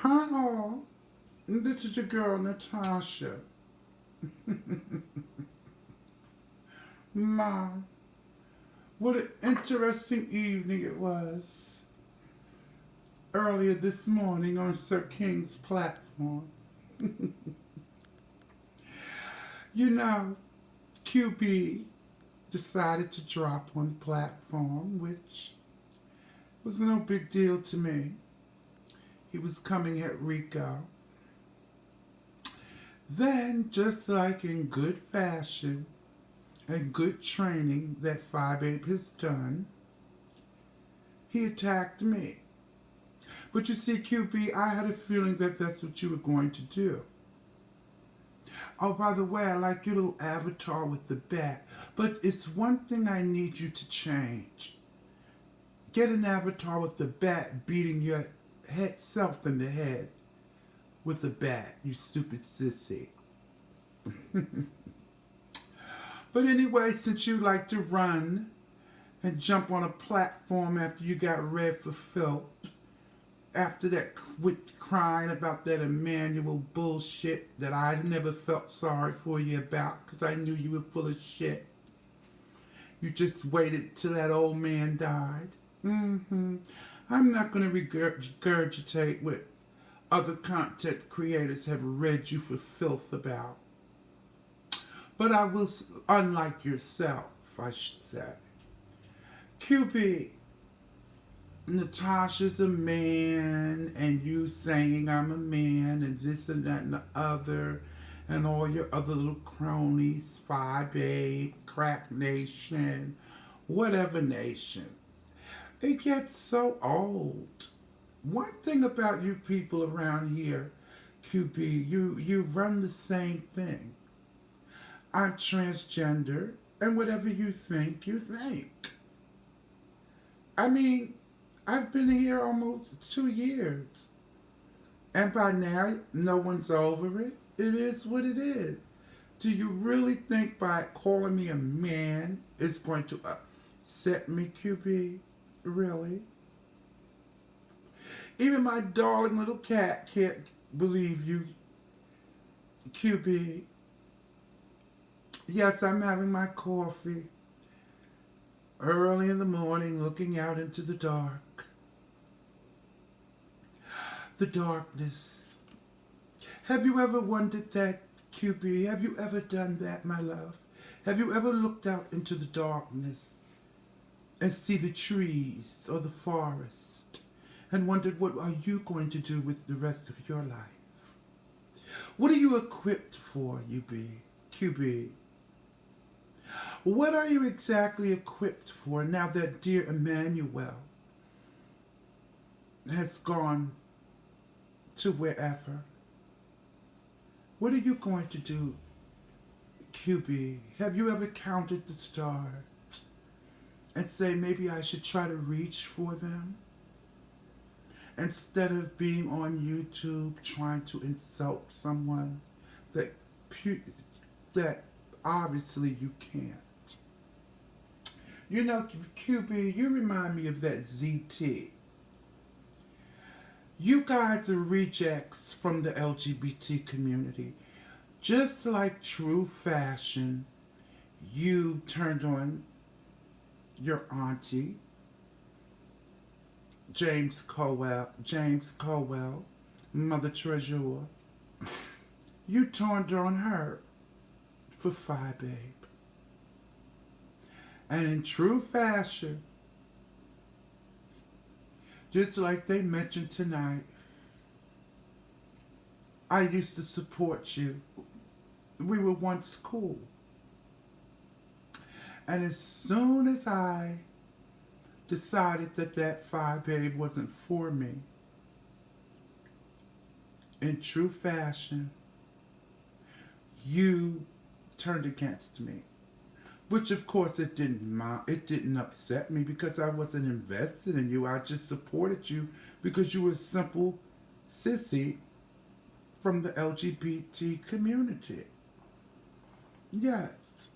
Hi all, this is your girl Natasha. My, what an interesting evening it was earlier this morning on Sir King's platform. You know, QB decided to drop on the platform, which was no big deal to me. He was coming at Rico. Then, just like in good fashion and good training that Phi Babe has done, he attacked me. But you see, QB, I had a feeling that that's what you were going to do. Oh, by the way, I like your little avatar with the bat. But it's one thing I need you to change. Get an avatar with the bat beating your head self in the head with a bat, you stupid sissy. But anyway, since you like to run and jump on a platform after you got read for filth, after that quit crying about that Emmanuel bullshit that I never felt sorry for you about because I knew you were full of shit. You just waited till that old man died. I'm not going to regurgitate what other content creators have read you for filth about. But I will, unlike yourself, I should say. QB, Natasha's a man, and you saying I'm a man, and this and that and the other, and all your other little cronies, Spy Babe, Crack Nation, whatever nation. It gets so old. One thing about you people around here, QB, you run the same thing. I'm transgender, and whatever you think, you think. I mean, I've been here almost 2 years. And by now, no one's over it. It is what it is. Do you really think by calling me a man is going to upset me, QB? Really? Even my darling little cat can't believe you, QB. Yes, I'm having my coffee early in the morning looking out into the dark. The darkness. Have you ever wondered that, QB? Have you ever done that, my love? Have you ever looked out into the darkness and see the trees or the forest and wondered what are you going to do with the rest of your life? What are you equipped for, QB? What are you exactly equipped for now that dear Emmanuel has gone to wherever? What are you going to do, QB? Have you ever counted the stars and say maybe I should try to reach for them? Instead of being on YouTube trying to insult someone that obviously you can't. You know, QB, you remind me of that ZT. You guys are rejects from the LGBT community. Just like true fashion, you turned on your auntie, James Cowell, Mother Treasurer. You turned on her for Phi Babe. And in true fashion, just like they mentioned tonight, I used to support you. We were once cool. And as soon as I decided that Phi Babe wasn't for me, in true fashion, you turned against me. Which of course it didn't upset me because I wasn't invested in you. I just supported you because you were a simple sissy from the LGBT community. Yes,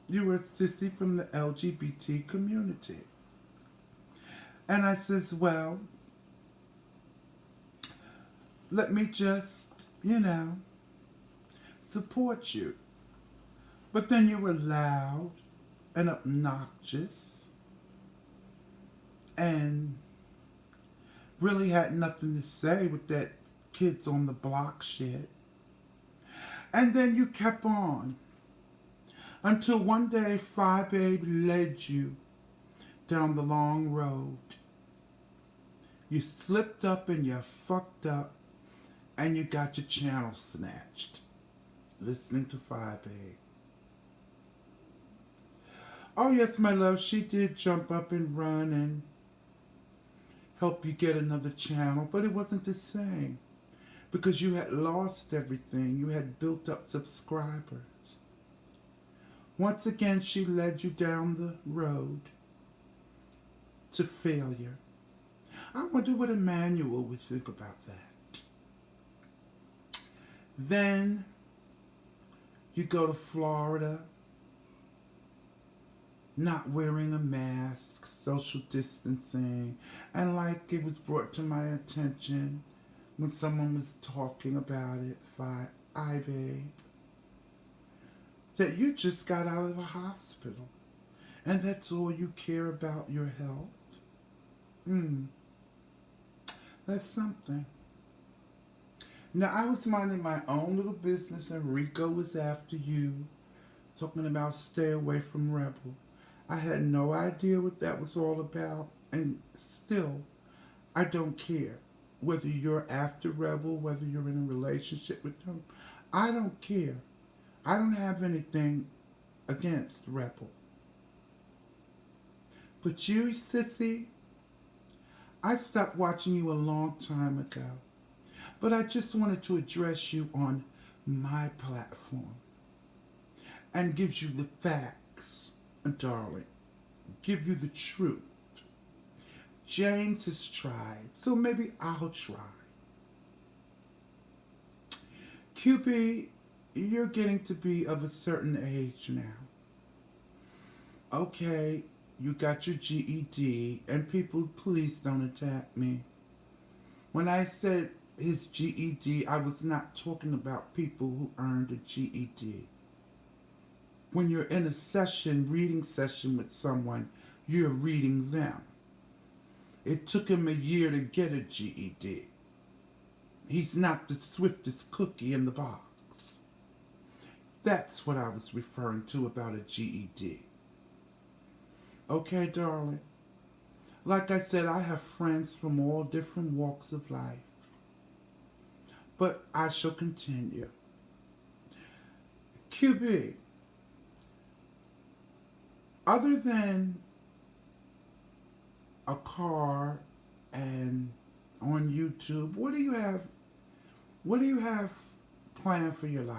you were a sissy from the LGBT community. And I says, well, let me just, support you. But then you were loud and obnoxious and really had nothing to say with that kids on the block shit. And then you kept on until one day Phi Babe led you down the long road. You slipped up and you fucked up and you got your channel snatched listening to Phi Babe. Oh yes, my love, she did jump up and run and help you get another channel, but it wasn't the same because you had lost everything. You had built up subscribers. Once again, she led you down the road to failure. I wonder what Emmanuel would think about that. Then you go to Florida, not wearing a mask, social distancing, and like it was brought to my attention when someone was talking about it, I babe, that you just got out of the hospital and that's all you care about, your health. That's something. Now, I was minding my own little business and Rico was after you, talking about stay away from Rebel. I had no idea what that was all about, and still, I don't care. Whether you're after Rebel, whether you're in a relationship with him, I don't care. I don't have anything against Rebel. But you, sissy, I stopped watching you a long time ago. But I just wanted to address you on my platform and give you the facts, darling. Give you the truth. James has tried, so maybe I'll try. QB, you're getting to be of a certain age now. Okay, you got your GED, and people, please don't attack me. When I said his GED, I was not talking about people who earned a GED. When you're in a reading session with someone, you're reading them. It took him a year to get a GED. He's not the swiftest cookie in the box. That's what I was referring to about a GED. Okay, darling. Like I said, I have friends from all different walks of life. But I shall continue. QB, other than a car and on YouTube, what do you have planned for your life?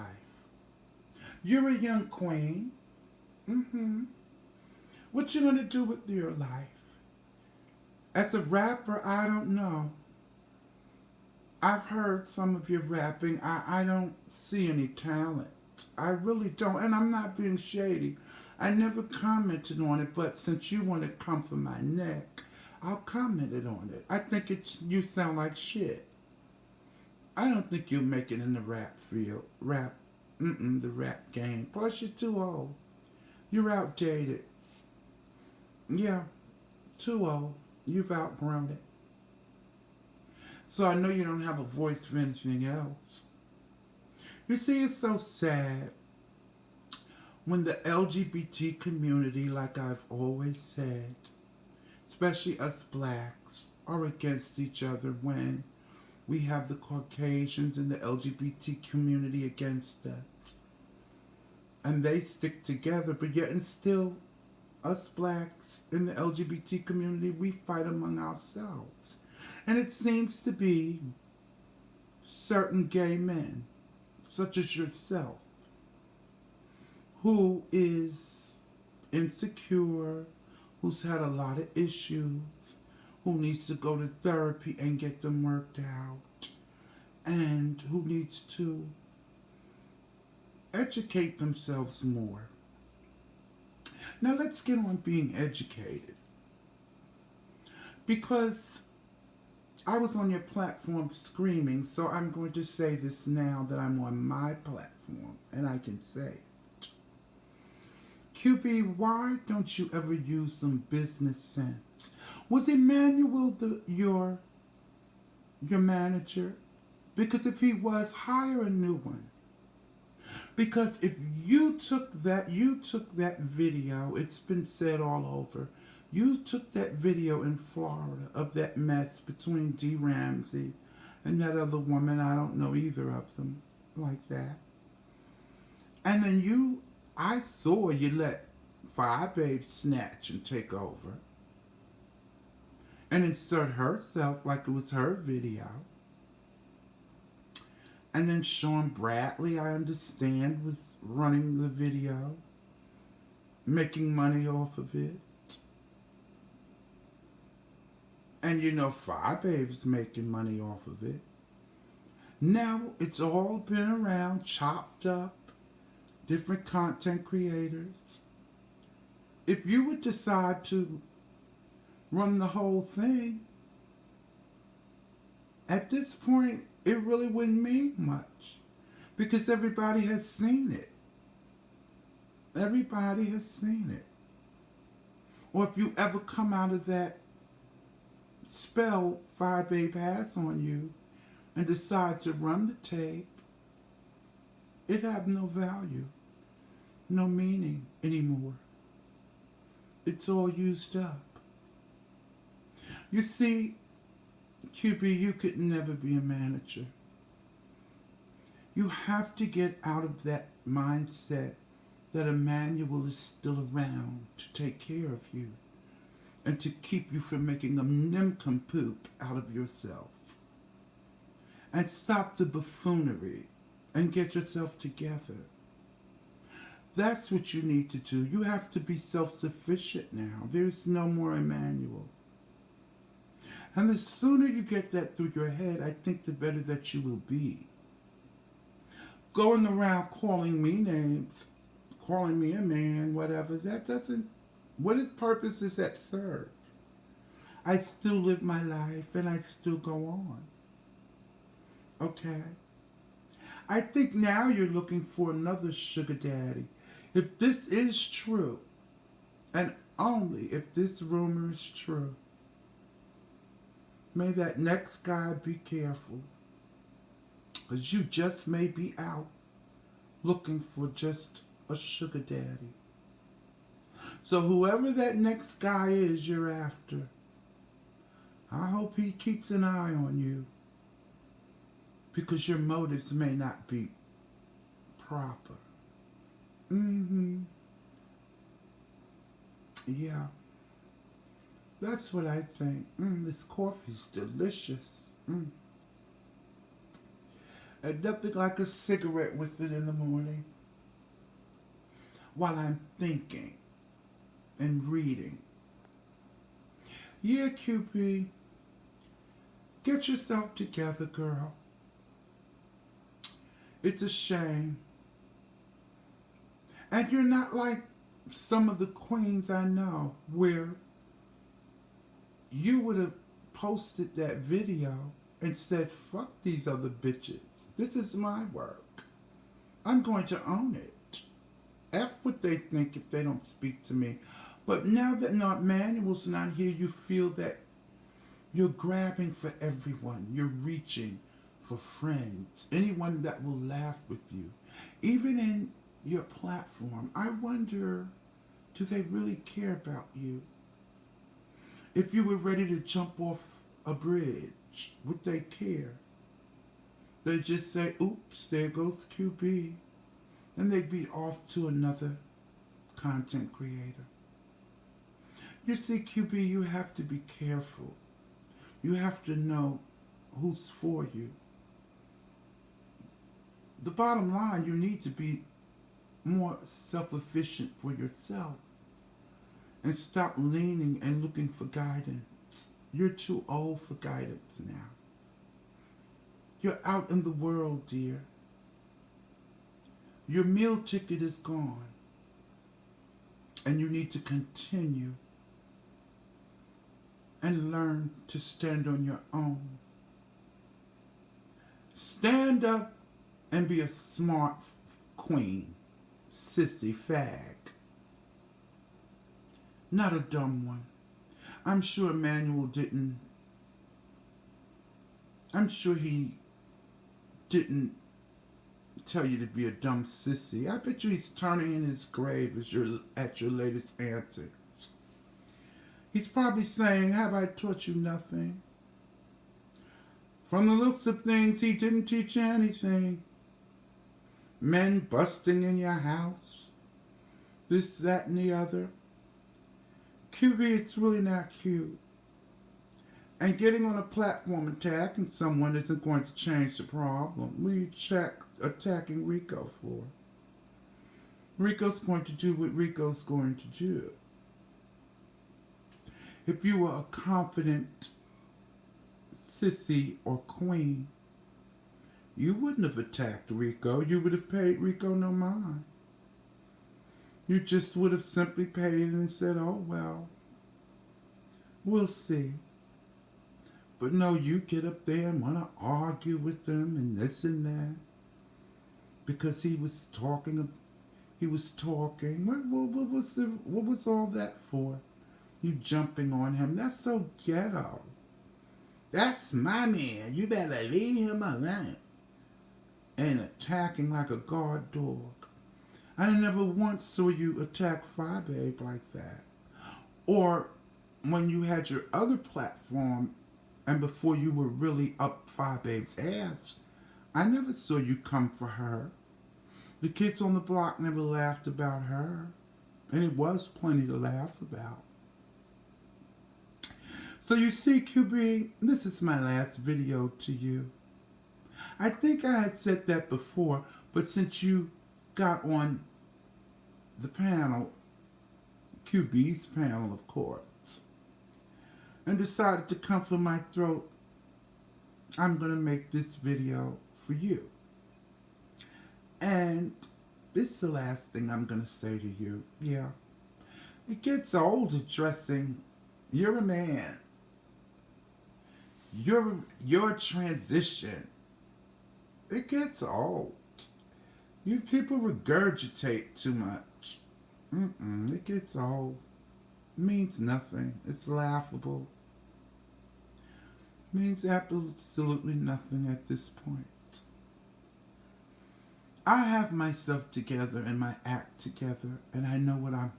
You're a young queen. What you gonna do with your life? As a rapper, I don't know. I've heard some of your rapping. I don't see any talent. I really don't. And I'm not being shady. I never commented on it, but since you want to come for my neck, I'll comment on it. I think you sound like shit. I don't think you'll make it in the rap field. The rap game. Plus, you're too old. You're outdated. Yeah, too old. You've outgrown it. So I know you don't have a voice for anything else. You see, it's so sad when the LGBT community, like I've always said, especially us blacks, are against each other when we have the Caucasians and the LGBT community against us. And they stick together, but yet and still, us blacks in the LGBT community, we fight among ourselves. And it seems to be certain gay men, such as yourself, who is insecure, who's had a lot of issues, who needs to go to therapy and get them worked out, and who needs to educate themselves more. Now let's get on being educated. Because I was on your platform screaming, so I'm going to say this now that I'm on my platform and I can say it. QB, why don't you ever use some business sense? Was Emmanuel your manager? Because if he was, hire a new one. Because if you took that video, it's been said all over. You took that video in Florida of that mess between D. Ramsey and that other woman. I don't know either of them like that. And then I saw you let Fire Babe snatch and take over and insert herself like it was her video. And then Sean Bradley, I understand, was running the video, making money off of it. And you know Fire Babe's making money off of it. Now it's all been around, chopped up, different content creators. If you would decide to run the whole thing, at this point, it really wouldn't mean much because everybody has seen it. Everybody has seen it. Or if you ever come out of that spell Fire Babe has on you and decide to run the tape, it have no value, no meaning anymore. It's all used up. You see, QB, you could never be a manager. You have to get out of that mindset that Emmanuel is still around to take care of you and to keep you from making a nincompoop out of yourself. And stop the buffoonery and get yourself together. That's what you need to do. You have to be self-sufficient now. There's no more Emmanuel. And the sooner you get that through your head, I think the better that you will be. Going around calling me names, calling me a man, whatever, that doesn't, what purpose does that serve? I still live my life and I still go on. Okay? I think now you're looking for another sugar daddy. If this is true, and only if this rumor is true, may that next guy be careful. Because you just may be out looking for just a sugar daddy. So whoever that next guy is you're after, I hope he keeps an eye on you. Because your motives may not be proper. Yeah. That's what I think. This coffee's delicious. And nothing like a cigarette with it in the morning. While I'm thinking and reading. Yeah, QP. Get yourself together, girl. It's a shame. And you're not like some of the queens I know where you would have posted that video and said, fuck these other bitches. This is my work. I'm going to own it. F what they think if they don't speak to me. But now that Manuel's not here, you feel that you're grabbing for everyone. You're reaching for friends. Anyone that will laugh with you. Even in your platform. I wonder, do they really care about you? If you were ready to jump off a bridge, would they care? They'd just say, oops, there goes QB. And they'd be off to another content creator. You see, QB, you have to be careful. You have to know who's for you. The bottom line, you need to be more self-efficient for yourself. And stop leaning and looking for guidance. You're too old for guidance now. You're out in the world, dear. Your meal ticket is gone. And you need to continue. and learn to stand on your own. Stand up and be a smart queen, sissy fag, not a dumb one. I'm sure Emmanuel didn't, I'm sure he didn't tell you to be a dumb sissy. I bet you he's turning in his grave at your latest antics. He's probably saying, have I taught you nothing? From the looks of things, he didn't teach you anything. Men busting in your house, this, that, and the other. QB, it's really not cute. And getting on a platform attacking someone isn't going to change the problem. What are you attacking Rico for? Rico's going to do what Rico's going to do. If you were a confident sissy or queen, you wouldn't have attacked Rico. You would have paid Rico no mind. You just would have simply paid and said, oh, well, we'll see. But no, you get up there and want to argue with them and this and that. Because he was talking. What was all that for? You jumping on him. That's so ghetto. That's my man. You better leave him alone. And attacking like a guard dog. I never once saw you attack Babe like that. Or when you had your other platform and before you were really up Babe's ass, I never saw you come for her. The kids on the block never laughed about her. And it was plenty to laugh about. So you see, QB, this is my last video to you. I think I had said that before, but since you got on the panel, QB's panel, of course, and decided to come for my throat, I'm going to make this video for you. And this is the last thing I'm going to say to you. Yeah. It gets old addressing, you're a man. Your transition. It gets old. You people regurgitate too much. It gets old. It means nothing. It's laughable. It means absolutely nothing at this point. I have myself together and my act together, and I know what I'm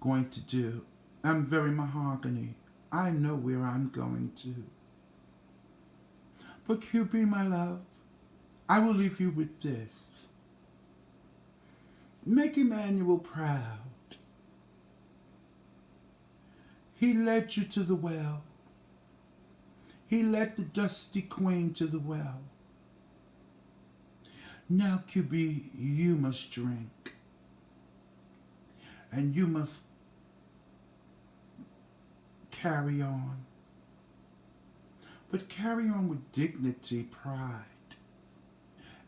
going to do. I'm very mahogany. I know where I'm going to. But QB, my love, I will leave you with this. Make Emmanuel proud. He led you to the well. He led the dusty queen to the well. Now, QB, you must drink. And you must carry on. But carry on with dignity, pride,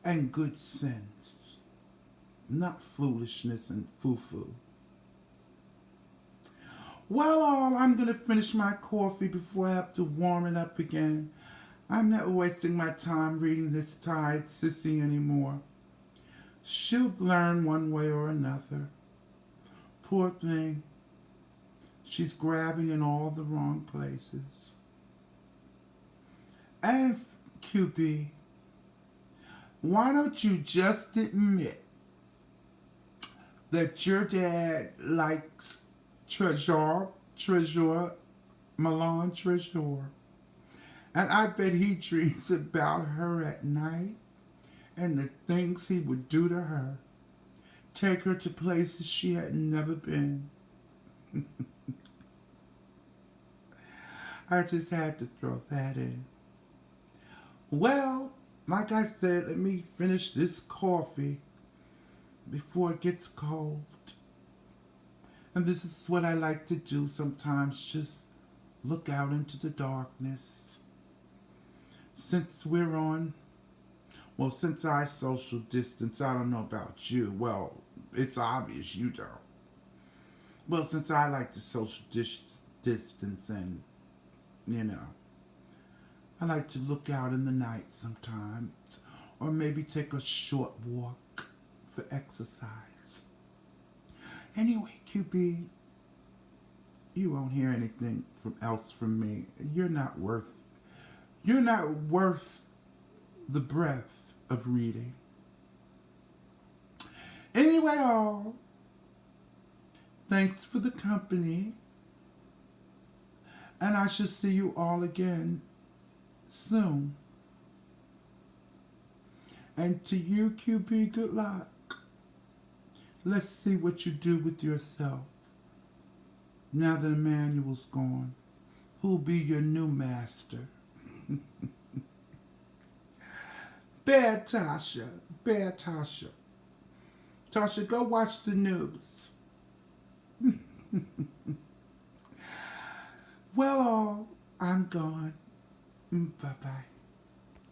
and good sense. Not foolishness and foo-foo. Well, I'm going to finish my coffee before I have to warm it up again. I'm not wasting my time reading this tired sissy anymore. She'll learn one way or another. Poor thing. She's grabbing in all the wrong places. And QB, why don't you just admit that your dad likes Milan Treasure. And I bet he dreams about her at night and the things he would do to her. Take her to places she had never been. I just had to throw that in. Well, like I said, let me finish this coffee before it gets cold. And this is what I like to do sometimes, just look out into the darkness. Since since I social distance, I don't know about you. Well, it's obvious you don't. Well, since I like to social distance and you know. I like to look out in the night sometimes, or maybe take a short walk for exercise. Anyway, QB, you won't hear anything else from me. You're not worth the breath of reading. Anyway, all, thanks for the company, and I shall see you all again soon. And to you, QB, good luck. Let's see what you do with yourself. Now that Emmanuel's gone, who'll be your new master? Bad Tasha. Bad Tasha. Tasha, go watch the news. Well, all, I'm gone. Bye-bye.